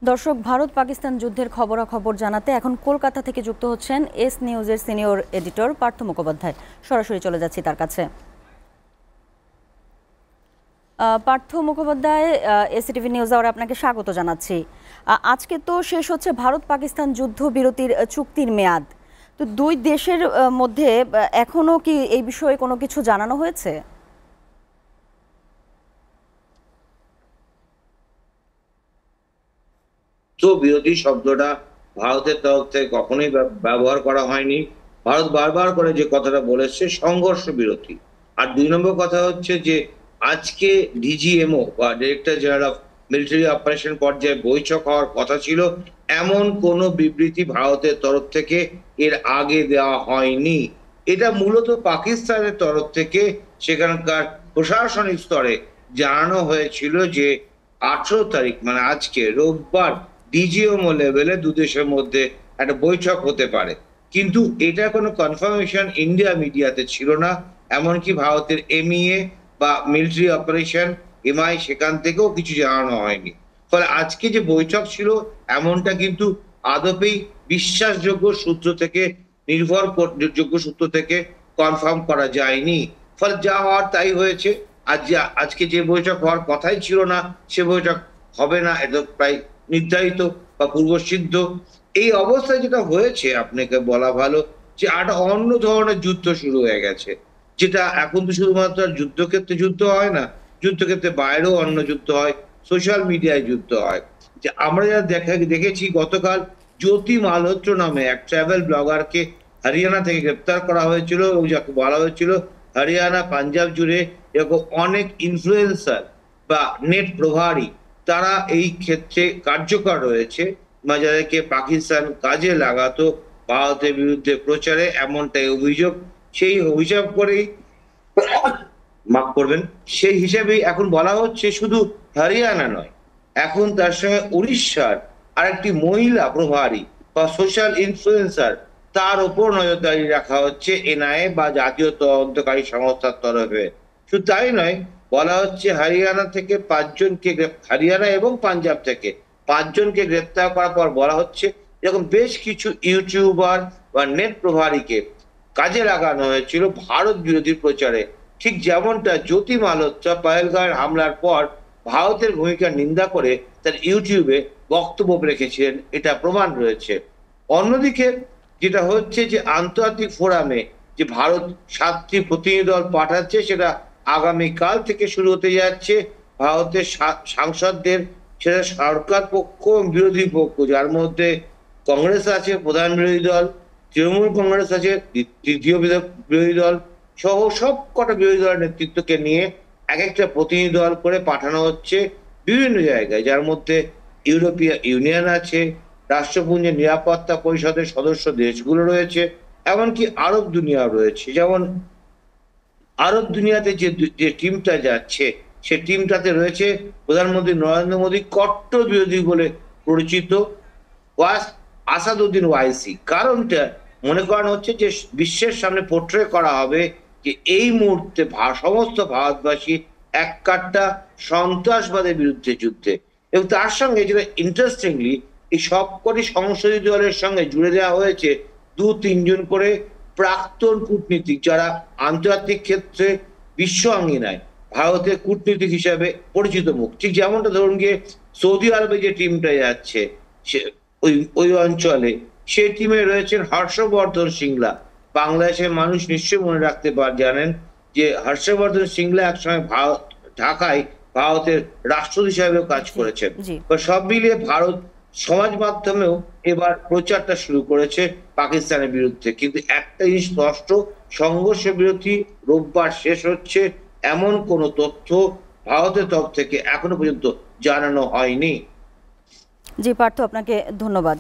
দর্শক, ভারত পাকিস্তান যুদ্ধের খবরাখবর জানাতে এখন কলকাতা থেকে যুক্ত হচ্ছেন এস নিউজের সিনিয়র এডিটর পার্থ মুখোপাধ্যায়। সরাসরি চলে যাচ্ছি তার কাছে। পার্থ মুখোপাধ্যায়, এসিটিভি নিউজ আওয়ারে আপনাকে স্বাগত জানাচ্ছি। আজকে তো শেষ হচ্ছে ভারত পাকিস্তান যুদ্ধবিরতির চুক্তির মেয়াদ। তো দুই দেশের মধ্যে এখনো কি এই বিষয়ে কোনো কিছু জানানো হয়েছে? বিরোধী শব্দটা ভারতের তরফ থেকে কখনোই ব্যবহার করা হয়নি। ভারত বারবার করে যে কথাটা বলেছে সংঘর্ষ বিরতি। আর ২ নম্বর কথা হচ্ছে যে আজকে ডিজিএমও বা director general of military operation পর্যায়ে বৈঠক হওয়ার কথা ছিল, এমন কোনো বিবৃতি ভারতের তরফ থেকে এর আগে দেওয়া হয়নি। এটা মূলত পাকিস্তানের তরফ থেকে সেখানকার প্রশাসনিক স্তরে জানানো হয়েছিল যে ১৮ তারিখ মানে আজকে রোববার ডিজিএমও লেভেলে দু দেশের মধ্যে একটা বৈঠক হতে পারে, কিন্তু এটা কোনো কনফার্মেশন ইন্ডিয়া মিডিয়াতে ছিল না। এমনকি ভারতের এমইএ বা মিলিটারি অপারেশন এমআই সেখান থেকেও কিছু জানানো হয়নি। ফলে আজকে যে বৈঠক ছিল এমনটা কিন্তু আদপেই বিশ্বাসযোগ্য সূত্র থেকে নির্ভরযোগ্য সূত্র থেকে কনফার্ম করা যায়নি। ফলে যা হওয়ার তাই হয়েছে। আজকে যে বৈঠক হওয়ার কথাই ছিল না সে বৈঠক হবে না, এটা প্রায় নির্ধারিত বা পূর্বসিদ্ধ। এই অবস্থায় যেটা হয়েছে আপনাকে বলা ভালো যে একটা অন্য ধরনের যুদ্ধ শুরু হয়ে গেছে, যেটা এখন তো শুধুমাত্র যুদ্ধক্ষেত্রে যুদ্ধ হয় না, যুদ্ধক্ষেত্রে বাইরেও অন্য যুদ্ধ হয়, সোশ্যাল মিডিয়ায় যুদ্ধ হয়। যে আমরা যারা দেখেছি গতকাল জ্যোতি মালহোত্র নামে এক ট্রাভেল ব্লগারকে হরিয়ানা থেকে গ্রেপ্তার করা হয়েছিল এবং যাকে বলা হয়েছিল হরিয়ানা পাঞ্জাব জুড়ে এরকম অনেক ইনফ্লুয়েন্সার বা নেট প্রভারী তারা এই ক্ষেত্রে কার্যকর রয়েছে বা যাদেরকে পাকিস্তান কাজে লাগাতো ভারতের বিরুদ্ধে প্রচারে, এমনটাই অভিযোগ। সেই অভিযোগ করেই মাফ করবেন, সেই হিসেবেই এখন বলা হচ্ছে শুধু হরিয়ানা নয়, এখন তার সঙ্গে উড়িষ্যার আরেকটি মহিলা প্রভারী বা সোশ্যাল ইনফ্লুয়েন্সার তার উপর নজরদারি রাখা হচ্ছে এনআইএ বা জাতীয় তদন্তকারী সংস্থার তরফে। শুধু তাই নয়, বলা হচ্ছে হরিয়ানা থেকে ৫ জনকে, হরিয়ানা এবং পাঞ্জাব থেকে ৫ জনকে গ্রেপ্তার করার পর বলা হচ্ছে এরকম বেশ কিছু ইউটিউবার বা নেট প্রভারীকে কাজে লাগানো হয়েছিল ভারত বিরোধী প্রচারে। ঠিক যেমনটা জ্যোতি মালহোত্রা পহেলগাঁওয়ের হামলার পর ভারতের ভূমিকা নিন্দা করে তার ইউটিউবে বক্তব্য রেখেছিলেন, এটা প্রমাণ রয়েছে। অন্যদিকে যেটা হচ্ছে যে আন্তর্জাতিক ফোরামে যে ভারত ৭টি প্রতিনিধি দল পাঠাচ্ছে সেটা আগামীকাল থেকে শুরু হতে যাচ্ছে। ভারতের সাংসদদের, সেটা সরকার পক্ষ এবং বিরোধী পক্ষ, যার মধ্যে কংগ্রেস আছে প্রধান বিরোধী দল, তৃণমূল কংগ্রেস আছে তৃতীয় বিরোধী দল সহ সব কটা বিরোধী দলের নেতৃত্বকে নিয়ে এক একটা প্রতিনিধি দল করে পাঠানো হচ্ছে বিভিন্ন জায়গায়, যার মধ্যে ইউরোপীয় ইউনিয়ন আছে, রাষ্ট্রপুঞ্জের নিরাপত্তা পরিষদের সদস্য দেশগুলো রয়েছে, এমনকি আরব দুনিয়া রয়েছে। যেমন আরব দুনিয়াতে যে টিমটা যাচ্ছে সে টিমটাতে রয়েছে প্রধানমন্ত্রী নরেন্দ্র মোদী কট্টর বিরোধী বলে পরিচিত আসাদুদ্দিন ওয়াইসি। কারণটা মনে করানো হচ্ছে যে বিশ্বের সামনে পোট্রে করা হবে যে এই মুহূর্তে সমস্ত ভারতবাসী এক কাট্টা সন্ত্রাসবাদের বিরুদ্ধে যুদ্ধে। এবং তার সঙ্গে যেটা ইন্টারেস্টিংলি এই সবকটি সংসদীয় দলের সঙ্গে জুড়ে দেওয়া হয়েছে ২-৩ জন করে প্রাক্তন কূটনীতিক, যারা আন্তর্জাতিক ক্ষেত্রে বিশ্ব আঙ্গিনায় ভারতের কূটনীতিক হিসাবে পরিচিত মুখ। ঠিক যেমনটা ধরুন গিয়ে সৌদি আরবে যে টিমটা যাচ্ছে সে ওই অঞ্চলে সেই টিমে রয়েছেন হর্ষবর্ধন সিংলা। বাংলাদেশের মানুষ নিশ্চয়ই মনে রাখতে জানেন যে হর্ষবর্ধন সিংলা একসময় ঢাকায় ভারতের রাষ্ট্রদূত হিসাবেও কাজ করেছেন। সব মিলিয়ে ভারত সমাজ মাধ্যমেও এবার প্রচারটা শুরু করেছে পাকিস্তানের বিরুদ্ধে। কিন্তু একটা জিনিস স্পষ্ট, সংঘর্ষ বিরতি রোববার শেষ হচ্ছে এমন কোন তথ্য ভারতের তরফ থেকে এখনো পর্যন্ত জানানো হয়নি। জি পার্থ, আপনাকে ধন্যবাদ।